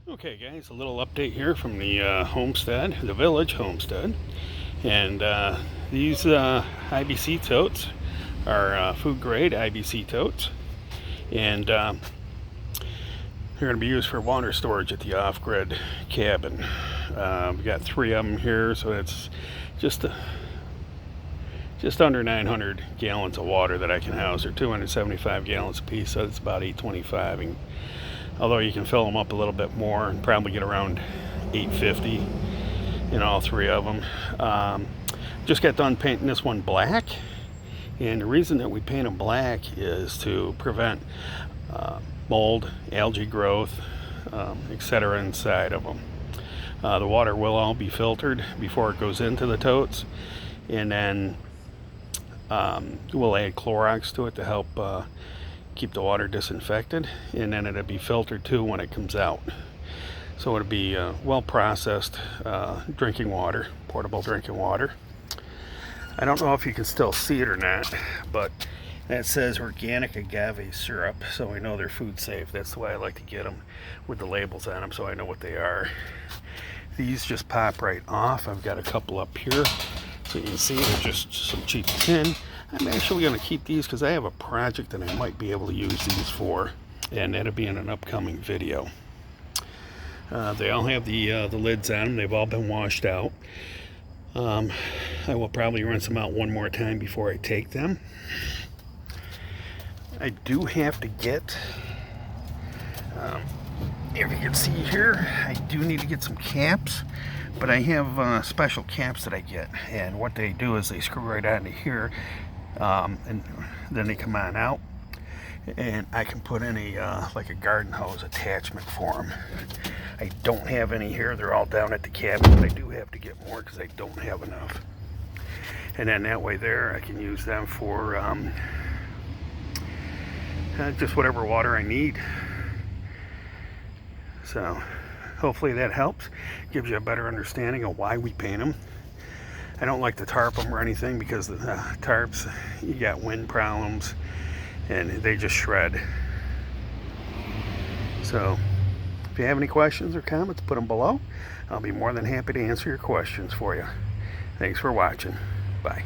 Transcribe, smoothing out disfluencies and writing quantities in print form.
Okay guys, a little update here from the homestead, the village homestead. And these IBC totes are food grade IBC totes. And they're going to be used for water storage at the off-grid cabin. We've got 3 of them here, so it's just under 900 gallons of water that I can house. They're 275 gallons a piece, so it's about 825. And although you can fill them up a little bit more and probably get around 850 in all 3 of them. Just got done painting this one black, and the reason that we paint them black is to prevent mold, algae growth, etc. inside of them. The water will all be filtered before it goes into the totes, and then we'll add Clorox to it to help keep the water disinfected, and then it'll be filtered too when it comes out. So it'll be well processed drinking water, portable drinking water. I don't know if you can still see it or not, but that says organic agave syrup, so we know they're food safe. That's the way I like to get them, with the labels on them, so I know what they are. These just pop right off. I've got a couple up here, so you can see they're just some cheap tin. I'm actually going to keep these because I have a project that I might be able to use these for, and that'll be in an upcoming video. They all have the lids on them. They've all been washed out. I will probably rinse them out one more time before I take them. I do have to get, if you can see here, I do need to get some caps, but I have special caps that I get, and what they do is they screw right onto here, and then they come on out, and I can put in a like a garden hose attachment for them. I don't have any here. They're all down at the cabin, but I do have to get more because I don't have enough. And then that way there I can use them for just whatever water I need. So hopefully that helps, gives you a better understanding of why we paint them. I don't like to tarp them or anything because the tarps, you got wind problems and they just shred. So if you have any questions or comments, put them below. I'll be more than happy to answer your questions for you. Thanks for watching. Bye.